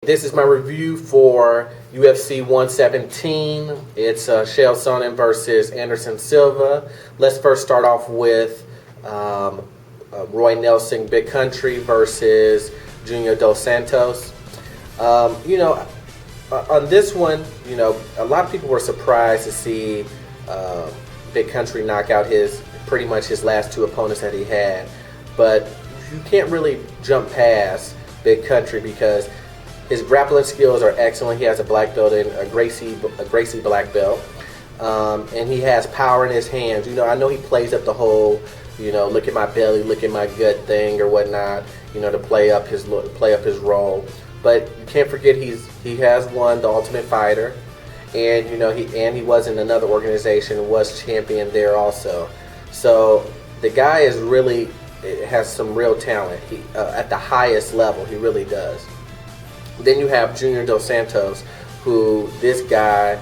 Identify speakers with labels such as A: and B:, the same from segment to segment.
A: This is my review for UFC 117. It's Chael Sonnen versus Anderson Silva. Let's first start off with Roy Nelson Big Country versus Junior Dos Santos. On this one, a lot of people were surprised to see Big Country knock out pretty much his last two opponents that he had. But you can't really jump past Big Country because his grappling skills are excellent. He has a black belt and a Gracie black belt, and he has power in his hands. I know he plays up the whole, look at my belly, look at my gut thing or whatnot, to play up his role. But you can't forget he has won the Ultimate Fighter, and he was in another organization and was champion there also. So the guy has some real talent. He at the highest level, he really does. Then you have Junior Dos Santos, who this guy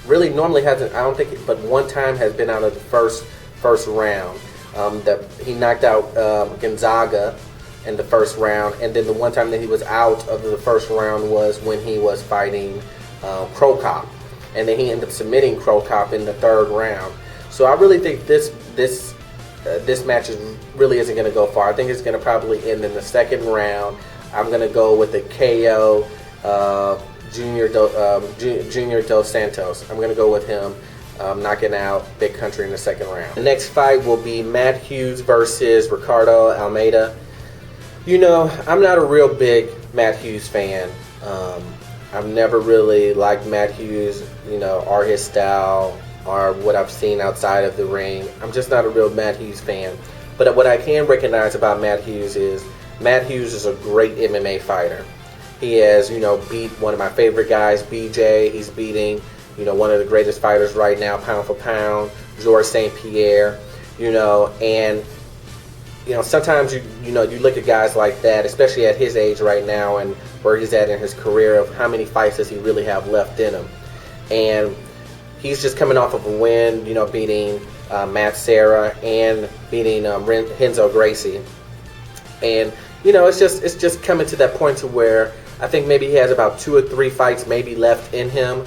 A: really normally hasn't, I don't think, but one time has been out of the first round. That he knocked out Gonzaga in the first round, and then the one time that he was out of the first round was when he was fighting Crow Cop, and then he ended up submitting Crow Cop in the third round. So I really think this match really isn't going to go far. I think it's going to probably end in the second round. I'm going to go with the KO Junior Dos Santos. I'm going to go with him knocking out Big Country in the second round. The next fight will be Matt Hughes versus Ricardo Almeida. I'm not a real big Matt Hughes fan. I've never really liked Matt Hughes, or his style, or what I've seen outside of the ring. I'm just not a real Matt Hughes fan. But what I can recognize about Matt Hughes is Matt Hughes is a great MMA fighter. He has, beat one of my favorite guys, BJ. He's beating, one of the greatest fighters right now, pound for pound, Georges St. Pierre. And sometimes you look at guys like that, especially at his age right now and where he's at in his career, of how many fights does he really have left in him. And he's just coming off of a win, beating Matt Serra and beating Renzo Gracie. And it's just coming to that point to where I think maybe he has about 2 or 3 fights maybe left in him.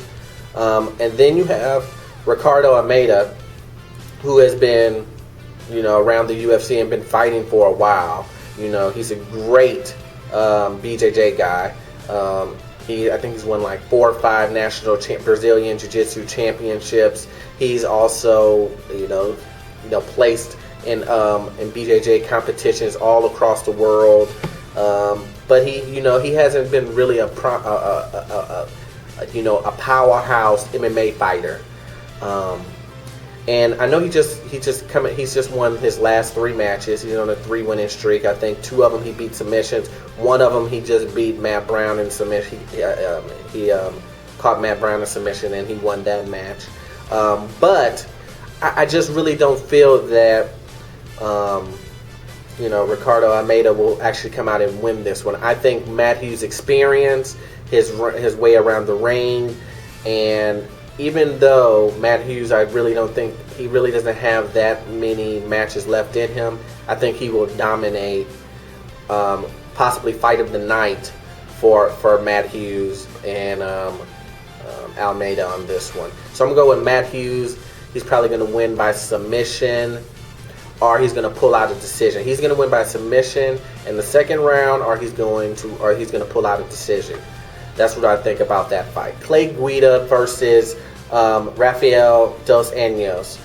A: And then you have Ricardo Almeida, who has been, around the UFC and been fighting for a while. He's a great BJJ guy. I think he's won like 4 or 5 national Brazilian Jiu-Jitsu championships. He's also, placed in BJJ competitions all across the world. But he hasn't been really a powerhouse MMA fighter. And I know he's just won his last 3 matches. He's on a 3-winning streak. I think 2 of them he beat submissions. 1 of them he just beat Matt Brown in submission. He caught Matt Brown in submission and he won that match. But I just really don't feel that Ricardo Almeida will actually come out and win this one. I think Matt Hughes' experience, his way around the ring, and even though Matt Hughes, I really don't think he really doesn't have that many matches left in him, I think he will dominate, possibly fight of the night for Matt Hughes and Almeida on this one. So I'm going to go with Matt Hughes. He's probably going to win by submission, or he's going to pull out a decision. He's going to win by submission in the second round, or he's going to pull out a decision. That's what I think about that fight. Clay Guida versus Rafael dos Anjos.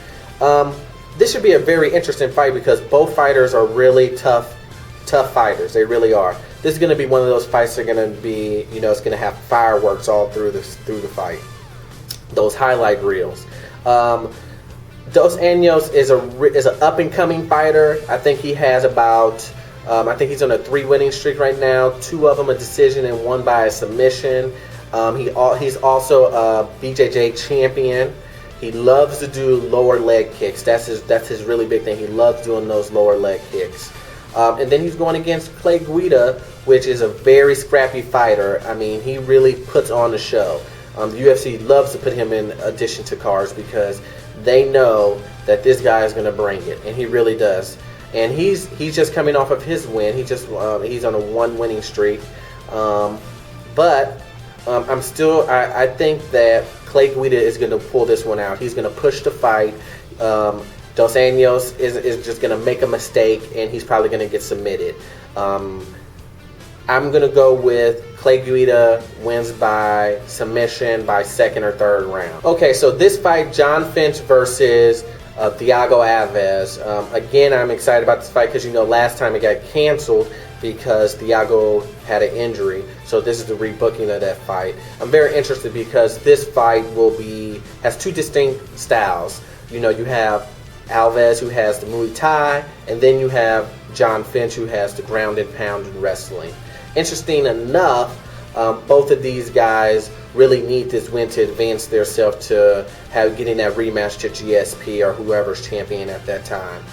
A: This should be a very interesting fight because both fighters are really tough fighters. They really are. This is going to be one of those fights that are going to be, it's going to have fireworks all through the fight. Those highlight reels. Dos Anjos is an up and coming fighter. I think he has about, I think he's on a 3-winning streak right now. 2 of them a decision and 1 by a submission. He's also a BJJ champion. He loves to do lower leg kicks. That's his really big thing. He loves doing those lower leg kicks. And then he's going against Clay Guida, which is a very scrappy fighter. I mean, he really puts on the show. The UFC loves to put him in addition to cards because they know that this guy is going to bring it, and he really does. And he's just coming off of his win. He's on a 1-winning streak. But I think that Clay Guida is going to pull this one out. He's going to push the fight. Dos Anjos is just going to make a mistake, and he's probably going to get submitted. I'm going to go with Clay Guida wins by submission by second or third round. Okay, so this fight, John Finch versus Thiago Alvarez. Again, I'm excited about this fight because, last time it got canceled because Thiago had an injury. So this is the rebooking of that fight. I'm very interested because this fight has two distinct styles. You have Alvarez, who has the Muay Thai, and then you have John Finch, who has the ground and pound and wrestling. Interesting enough, both of these guys really need this win to advance themselves to getting that rematch to GSP or whoever's champion at that time.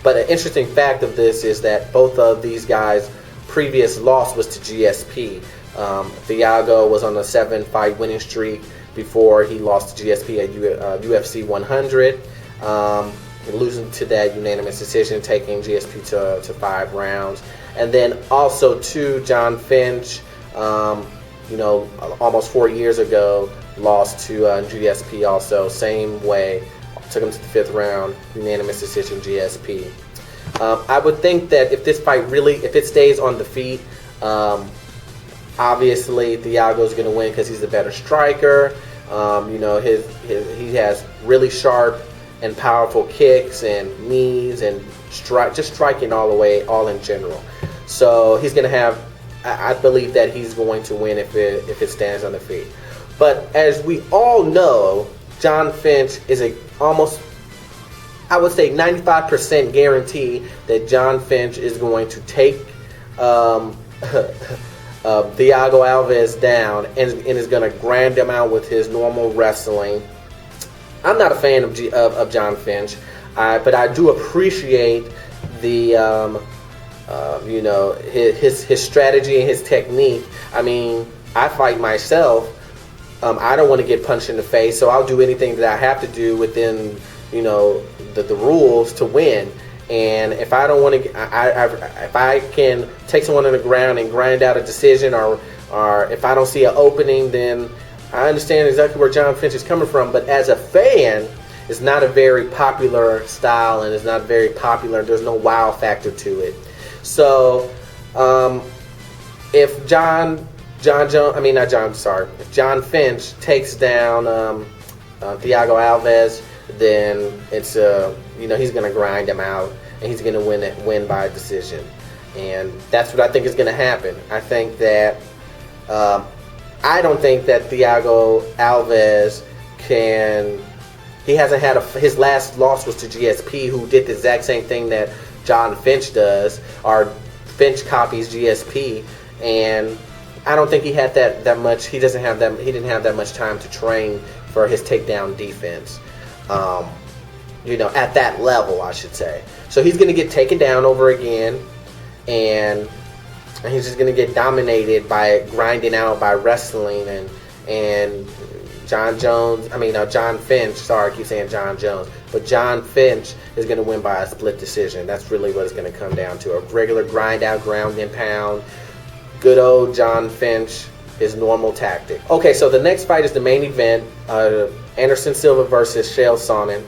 A: But an interesting fact of this is that both of these guys' previous loss was to GSP. Thiago was on a 7-fight winning streak before he lost to GSP at UFC 100. Losing to that unanimous decision, taking GSP to 5 rounds. And then also to John Finch, almost 4 years ago, lost to GSP also, same way, took him to the 5th round, unanimous decision, GSP. I would think that if this fight if it stays on the feet, obviously Thiago's going to win because he's the better striker. He has really sharp and powerful kicks and knees and just striking all the way, all in general. So he's going to have, I believe that he's going to win if it stands on the feet. But as we all know, John Finch is almost, I would say 95% guarantee that John Finch is going to take Thiago Alvarez down and is going to grind him out with his normal wrestling. I'm not a fan of John Finch, but I do appreciate the his strategy and his technique. I mean, I fight myself. I don't want to get punched in the face, so I'll do anything that I have to do within the rules to win. And if I don't want to, if I can take someone on the ground and grind out a decision, or if I don't see an opening, then I understand exactly where John Finch is coming from. But as a fan, it's not a very popular style, and it's not very popular. There's no wow factor to it. So if if John Finch takes down Thiago Alvarez, then it's he's going to grind him out, and he's going to win by decision. And that's what I think is going to happen. I think that I don't think that Thiago Alvarez he hasn't had his last loss was to GSP, who did the exact same thing that John Finch does, or Finch copies GSP, and I don't think he had that much. He didn't have that much time to train for his takedown defense. At that level, I should say. So he's going to get taken down over again, and he's just going to get dominated by grinding out, by wrestling, and John Finch. Sorry, I keep saying John Jones, but John Finch is going to win by a split decision. That's really what it's going to come down to: a regular grind out, ground and pound. Good old John Finch, his normal tactic. Okay, so the next fight is the main event: Anderson Silva versus Chael Sonnen.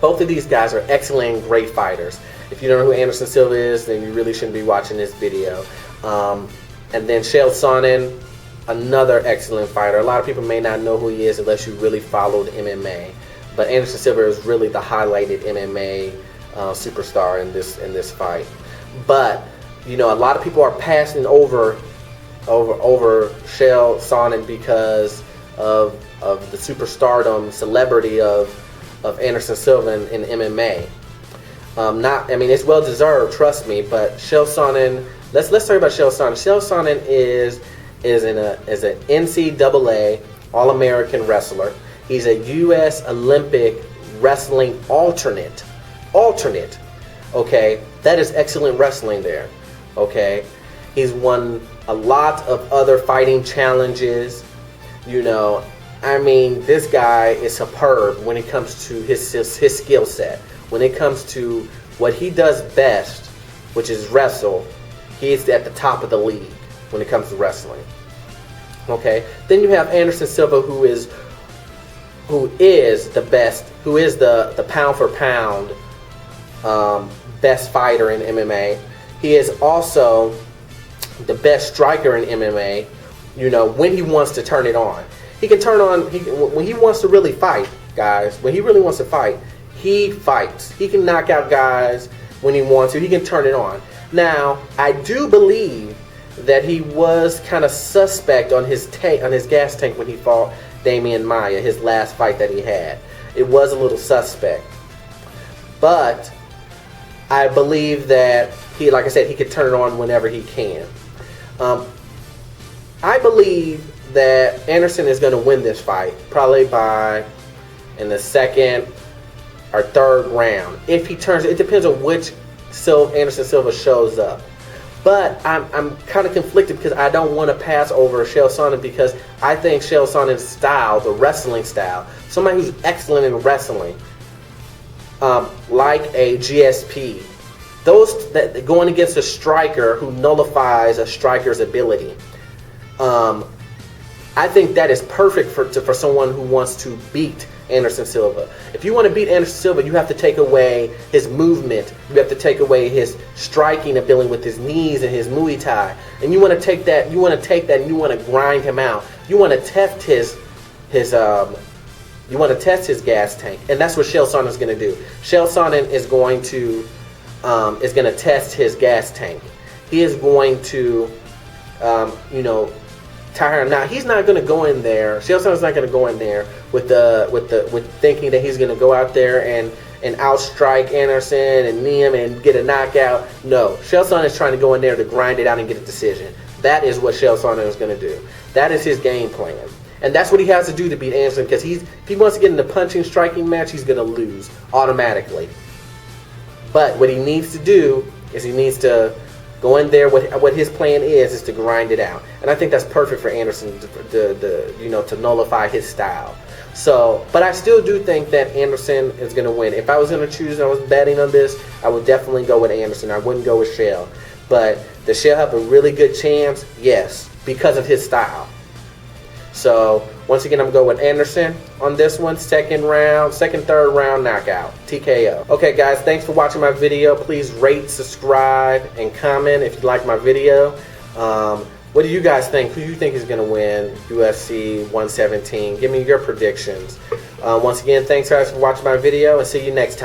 A: Both of these guys are excellent and great fighters. If you don't know who Anderson Silva is, then you really shouldn't be watching this video. And then Chael Sonnen, another excellent fighter. A lot of people may not know who he is unless you really followed MMA. But Anderson Silva is really the highlighted MMA superstar in this fight. But a lot of people are passing over Chael Sonnen because of the superstardom, celebrity of Anderson Silva in MMA. It's well deserved, trust me. But Chael Sonnen, let's talk about Chael Sonnen. Chael Sonnen is an NCAA All-American wrestler. He's a U.S. Olympic wrestling alternate. Okay, that is excellent wrestling there. Okay, he's won a lot of other fighting challenges. This guy is superb when it comes to his skill set. When it comes to what he does best, which is wrestle, he's at the top of the league when it comes to wrestling. Okay. Then you have Anderson Silva, who is the best, who is the pound for pound best fighter in MMA. He is also the best striker in MMA. You know, when he wants to turn it on, he can turn on. When he wants to really fight, guys. When he really wants to fight, he fights. He can knock out guys when he wants to. He can turn it on. Now, I do believe that he was kind of suspect on his gas tank when he fought Damian Maia, his last fight that he had. It was a little suspect. But I believe that he, like I said, he could turn it on whenever he can. I believe that Anderson is going to win this fight, probably in the second or third round. If he turns, it depends on which Anderson Silva shows up. But I'm kind of conflicted because I don't want to pass over Chael Sonnen, because I think Chael Sonnen's style, the wrestling style, somebody who's excellent in wrestling, like a GSP, those that going against a striker who nullifies a striker's ability. I think that is perfect for someone who wants to beat Anderson Silva. If you want to beat Anderson Silva, you have to take away his movement. You have to take away his striking ability with his knees and his Muay Thai. And you want to take that. You want to take that and you want to grind him out. You want to test his gas tank, and that's what Chael Sonnen is going to do. Chael Sonnen is going to test his gas tank. He is going to tire him. Now, he's not going to go in there. Chael Sonnen's not going to go in there with thinking that he's going to go out there and outstrike Anderson and knee him and get a knockout. No, Chael Sonnen is trying to go in there to grind it out and get a decision. That is what Chael Sonnen is going to do. That is his game plan. And that's what he has to do to beat Anderson, because if he wants to get in the punching, striking match, he's going to lose automatically. But what he needs to do is he needs to go in there. What his plan is to grind it out, and I think that's perfect for Anderson to nullify his style. So, but I still do think that Anderson is going to win. If I was going to choose, I was betting on this, I would definitely go with Anderson. I wouldn't go with Chael. But does Chael have a really good chance? Yes, because of his style. So once again, I'm going to go with Anderson on this one. Second, third round knockout. TKO. Okay, guys, thanks for watching my video. Please rate, subscribe, and comment if you like my video. What do you guys think? Who do you think is going to win UFC 117? Give me your predictions. Once again, thanks, guys, for watching my video, and see you next time.